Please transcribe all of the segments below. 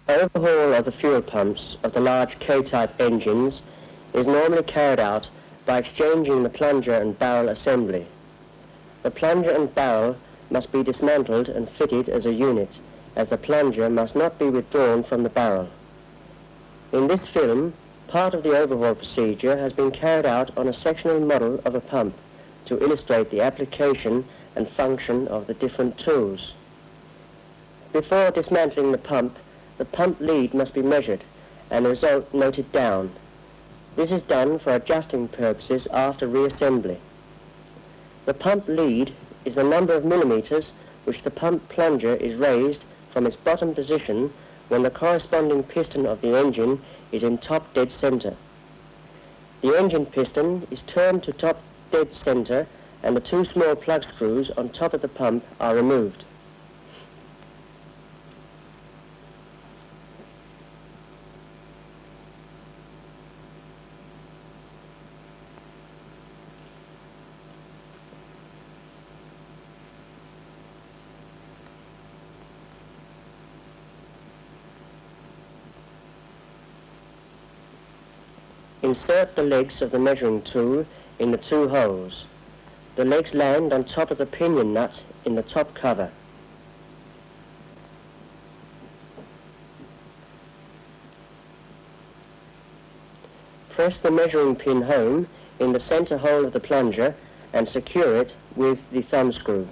Overhaul of the fuel pumps of the large K-type engines is normally carried out by exchanging the plunger and barrel assembly. The plunger and barrel must be dismantled and fitted as a unit, as the plunger must not be withdrawn from the barrel. In this film, part of the overhaul procedure has been carried out on a sectional model of a pump to illustrate the application and function of the different tools. Before dismantling the pump lead must be measured and the result noted down. This is done for adjusting purposes after reassembly. The pump lead is the number of millimeters which the pump plunger is raised from its bottom position when the corresponding piston of the engine is in top dead center. The engine piston is turned to top dead center and the two small plug screws on top of the pump are removed. Insert the legs of the measuring tool in the two holes. The legs land on top of the pinion nut in the top cover. Press the measuring pin home in the center hole of the plunger and secure it with the thumb screw.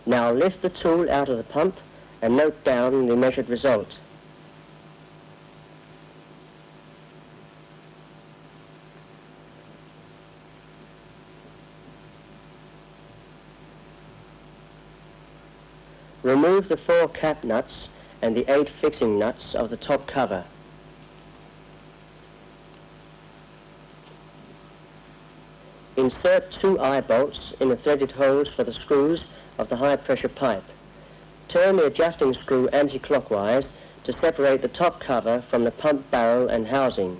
Now lift the tool out of the pump and note down the measured result. Remove the 4 cap nuts and the 8 fixing nuts of the top cover. Insert 2 eye bolts in the threaded holes for the screws of the high pressure pipe. Turn the adjusting screw anti-clockwise to separate the top cover from the pump barrel and housing,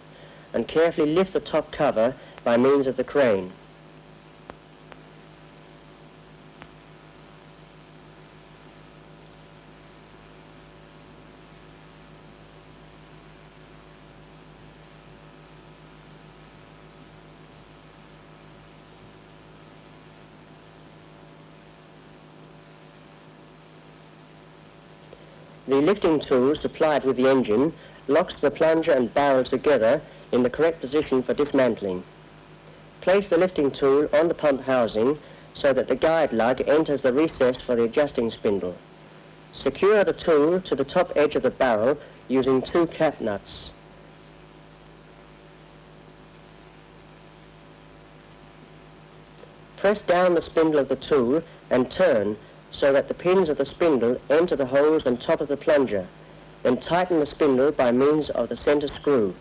and carefully lift the top cover by means of the crane. The lifting tool supplied with the engine locks the plunger and barrel together in the correct position for dismantling. Place the lifting tool on the pump housing so that the guide lug enters the recess for the adjusting spindle. Secure the tool to the top edge of the barrel using 2 cap nuts. Press down the spindle of the tool and turn so that the pins of the spindle enter the holes on top of the plunger. Then tighten the spindle by means of the center screw.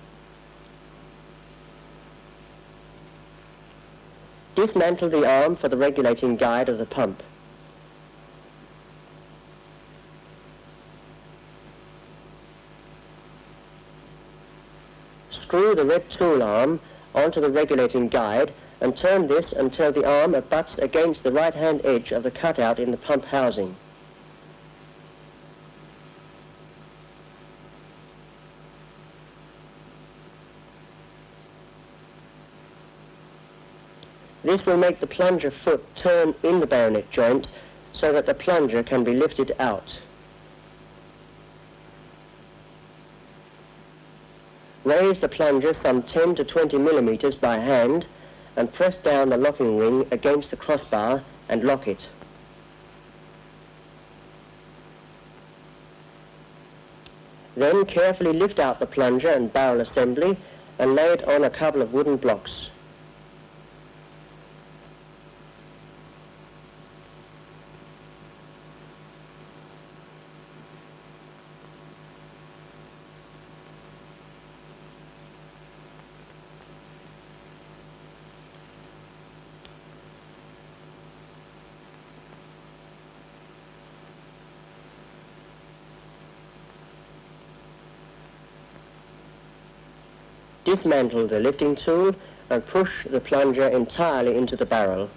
Dismantle the arm for the regulating guide of the pump. Screw the red tool arm onto the regulating guide and turn this until the arm abuts against the right-hand edge of the cutout in the pump housing. This will make the plunger foot turn in the bayonet joint so that the plunger can be lifted out. Raise the plunger some 10 to 20 millimeters by hand and press down the locking ring against the crossbar and lock it. Then carefully lift out the plunger and barrel assembly and lay it on a couple of wooden blocks. dismantle the lifting tool and push the plunger entirely into the barrel.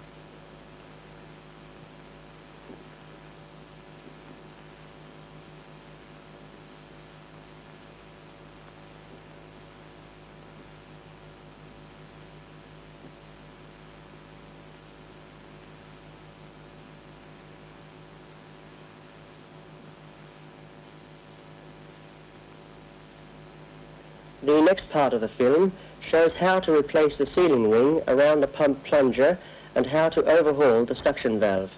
The next part of the film shows how to replace the sealing ring around the pump plunger and how to overhaul the suction valve.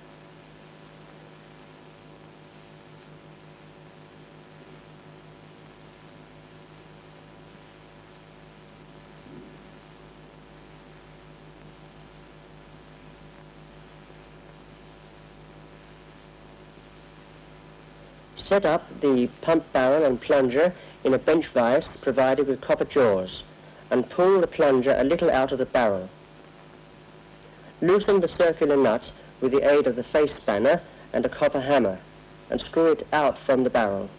Set up the pump barrel and plunger in a bench vise provided with copper jaws, and pull the plunger a little out of the barrel. Loosen the circular nut with the aid of the face spanner and a copper hammer, and screw it out from the barrel.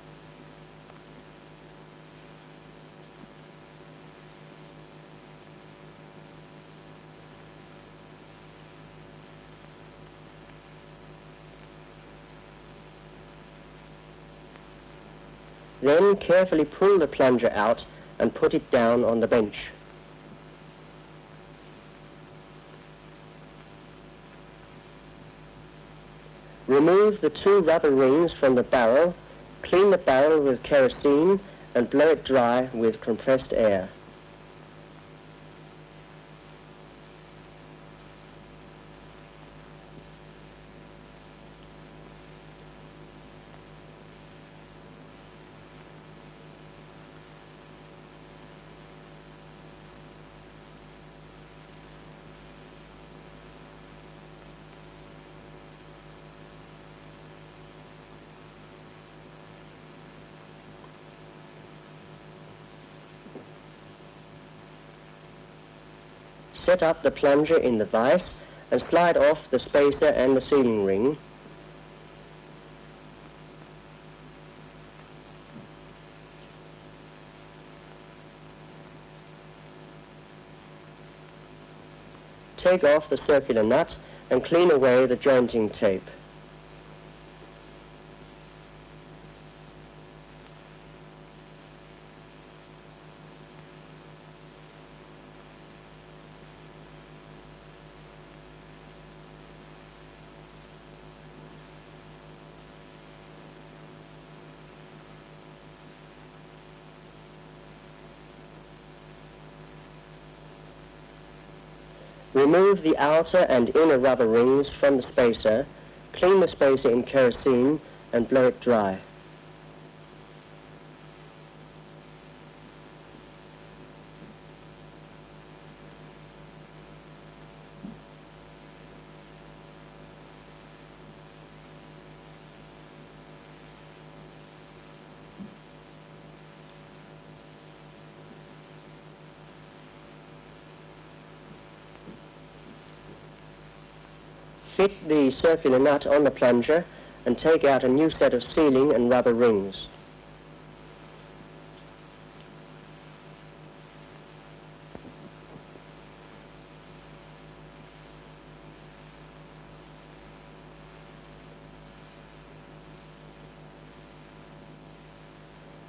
Then carefully pull the plunger out and put it down on the bench. Remove the 2 rubber rings from the barrel, clean the barrel with kerosene and blow it dry with compressed air. Set up the plunger in the vise and slide off the spacer and the sealing ring. Take off the circular nut and clean away the jointing tape. Remove the outer and inner rubber rings from the spacer, clean the spacer in kerosene and blow it dry. Fit the circular nut on the plunger and take out a new set of sealing and rubber rings.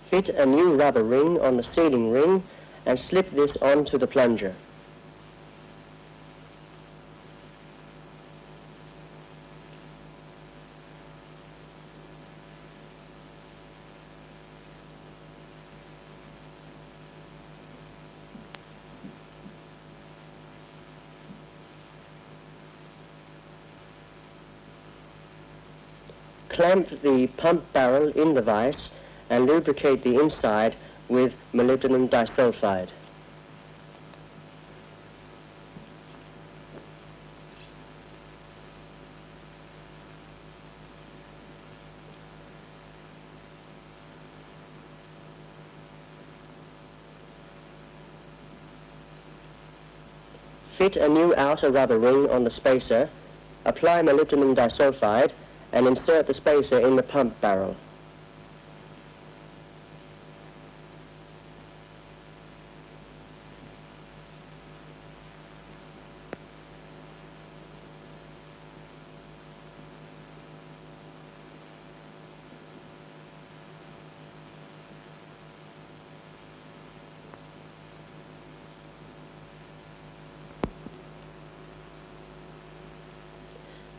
Fit a new rubber ring on the sealing ring and slip this onto the plunger. Clamp the pump barrel in the vise and lubricate the inside with molybdenum disulfide. Fit a new outer rubber ring on the spacer, apply molybdenum disulfide and insert the spacer in the pump barrel.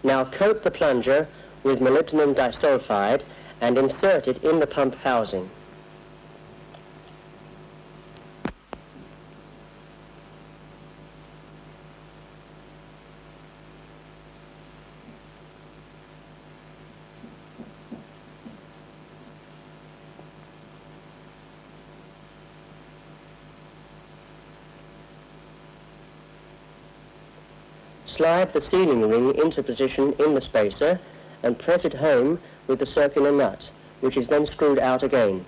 Now coat the plunger with molybdenum disulfide and insert it in the pump housing. Slide the sealing ring into position in the spacer and press it home with the circular nut, which is then screwed out again.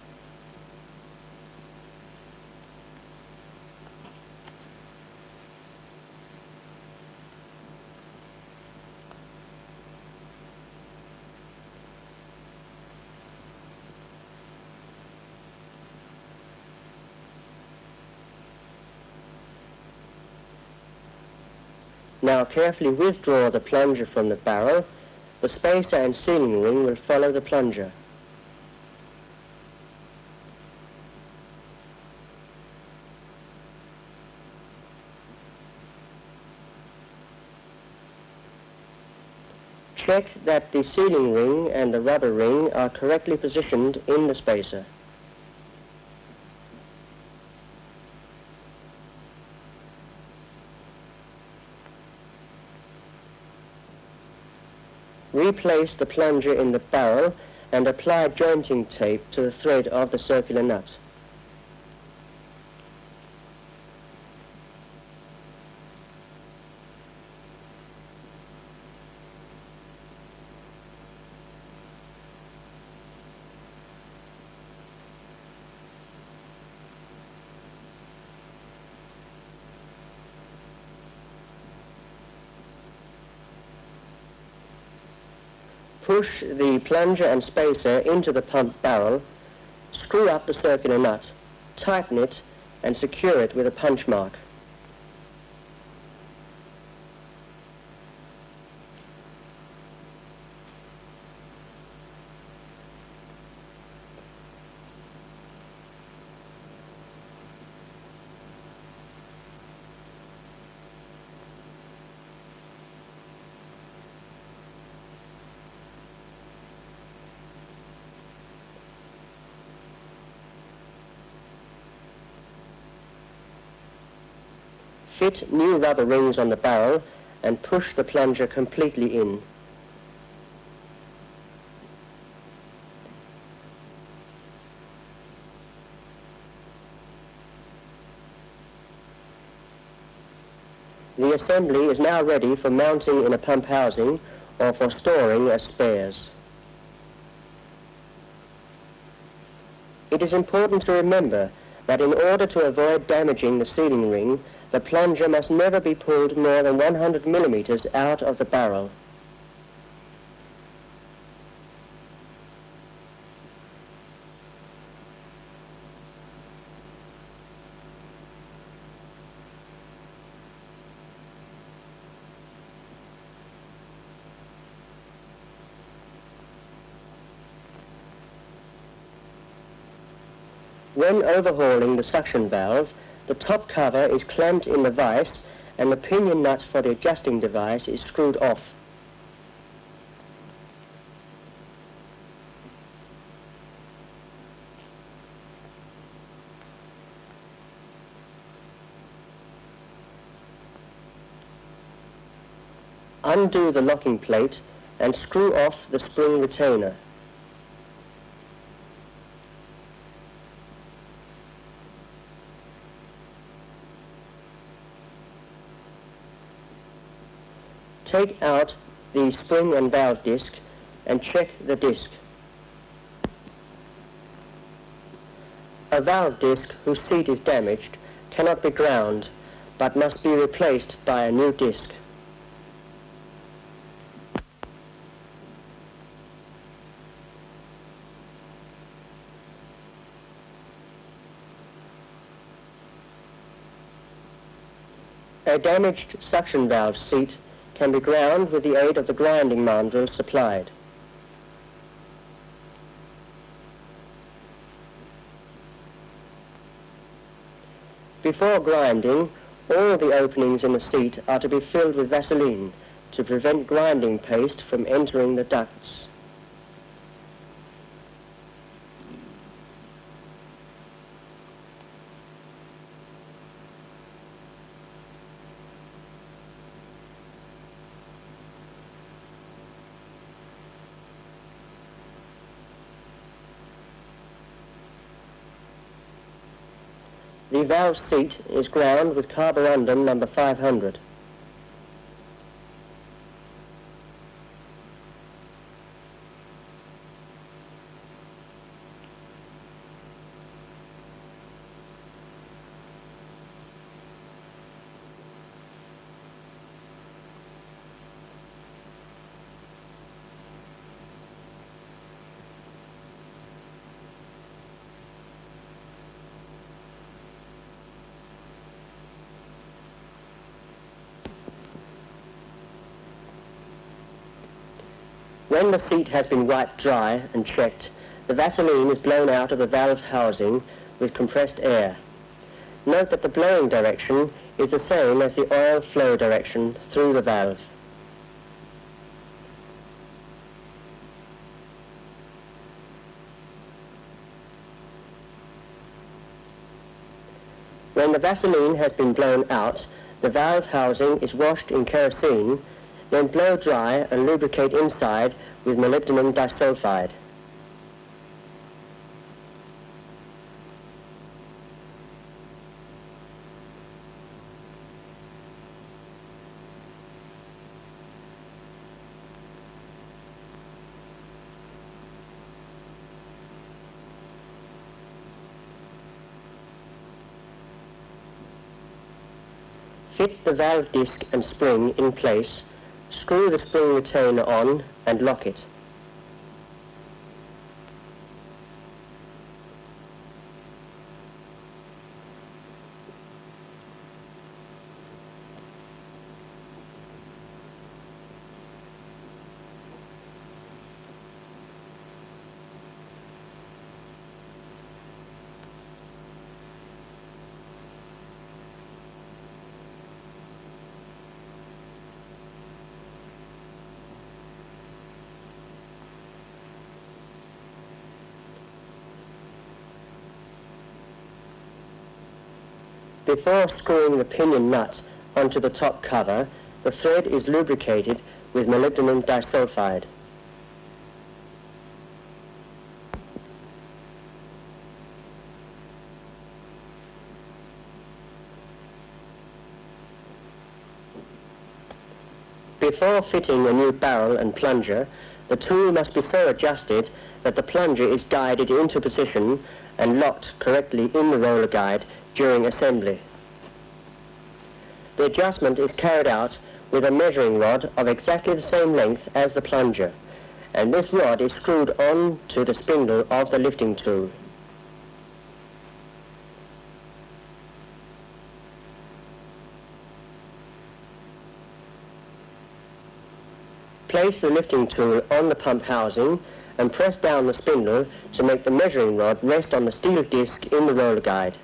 Now carefully withdraw the plunger from the barrel. The spacer and sealing ring will follow the plunger. Check that the sealing ring and the rubber ring are correctly positioned in the spacer. Replace the plunger in the barrel and apply jointing tape to the thread of the circular nut. Push the plunger and spacer into the pump barrel, screw up the circular nut, tighten it and secure it with a punch mark. Fit new rubber rings on the barrel and push the plunger completely in. The assembly is now ready for mounting in a pump housing or for storing as spares. It is important to remember that in order to avoid damaging the sealing ring, the plunger must never be pulled more than 100 millimeters out of the barrel. When overhauling the suction valve, the top cover is clamped in the vise and the pinion nut for the adjusting device is screwed off. Undo the locking plate and screw off the spring retainer. Take out the spring and valve disc and check the disc. A valve disc whose seat is damaged cannot be ground but must be replaced by a new disc. A damaged suction valve seat can be ground with the aid of the grinding mandrel supplied. Before grinding, all the openings in the seat are to be filled with Vaseline to prevent grinding paste from entering the ducts. The valve seat is ground with carborundum number 500. When the seat has been wiped dry and checked, the Vaseline is blown out of the valve housing with compressed air. Note that the blowing direction is the same as the oil flow direction through the valve. When the Vaseline has been blown out, the valve housing is washed in kerosene, then blow dry and lubricate inside with molybdenum disulfide. Fit the valve disc and spring in place, screw the spring retainer on and lock it. Before screwing the pinion nut onto the top cover, the thread is lubricated with molybdenum disulfide. Before fitting a new barrel and plunger, the tool must be so adjusted that the plunger is guided into position and locked correctly in the roller guide during assembly. The adjustment is carried out with a measuring rod of exactly the same length as the plunger, and this rod is screwed on to the spindle of the lifting tool. Place the lifting tool on the pump housing and press down the spindle to make the measuring rod rest on the steel disc in the roller guide.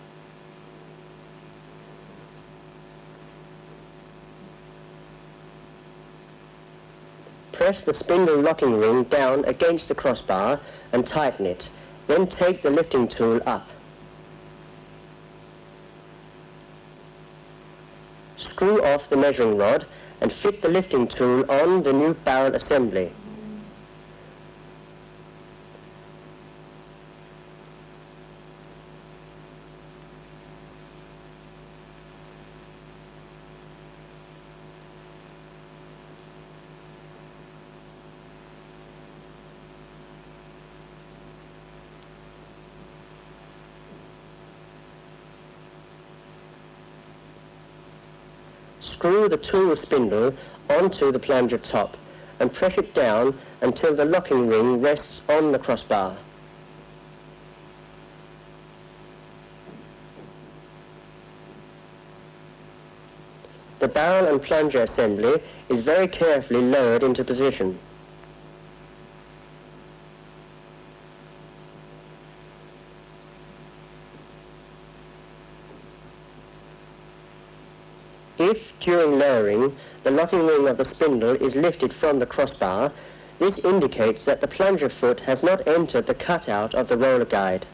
Press the spindle locking ring down against the crossbar and tighten it. Then take the lifting tool up. Screw off the measuring rod and fit the lifting tool on the new barrel assembly. Screw the tool spindle onto the plunger top and press it down until the locking ring rests on the crossbar. The barrel and plunger assembly is very carefully lowered into position. If, during lowering, the locking ring of the spindle is lifted from the crossbar, this indicates that the plunger foot has not entered the cutout of the roller guide.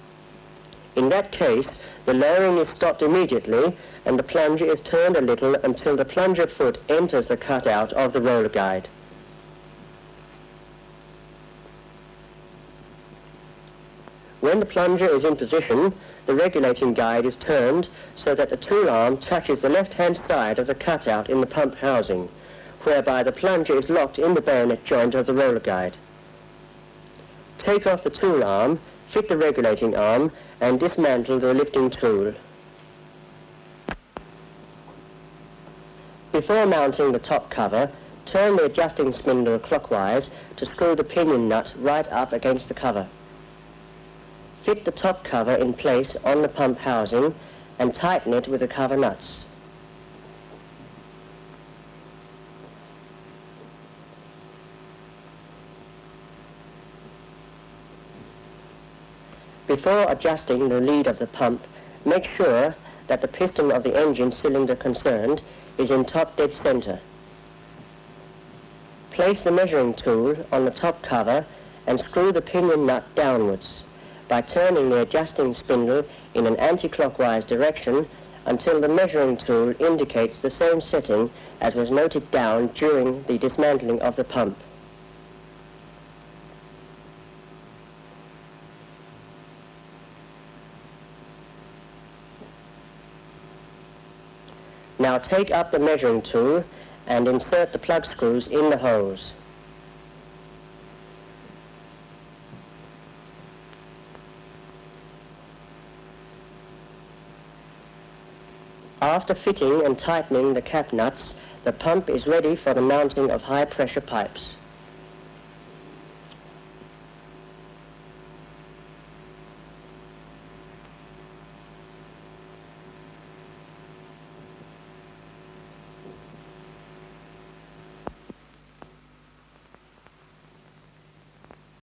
In that case, the lowering is stopped immediately and the plunger is turned a little until the plunger foot enters the cutout of the roller guide. When the plunger is in position, the regulating guide is turned so that the tool arm touches the left-hand side of the cutout in the pump housing, whereby the plunger is locked in the bayonet joint of the roller guide. Take off the tool arm, fit the regulating arm, and dismantle the lifting tool. Before mounting the top cover, turn the adjusting spindle clockwise to screw the pinion nut right up against the cover. Fit the top cover in place on the pump housing and tighten it with the cover nuts. Before adjusting the lead of the pump, make sure that the piston of the engine cylinder concerned is in top dead center. Place the measuring tool on the top cover and screw the pinion nut downwards by turning the adjusting spindle in an anti-clockwise direction until the measuring tool indicates the same setting as was noted down during the dismantling of the pump. Now take up the measuring tool and insert the plug screws in the holes. After fitting and tightening the cap nuts, the pump is ready for the mounting of high pressure pipes.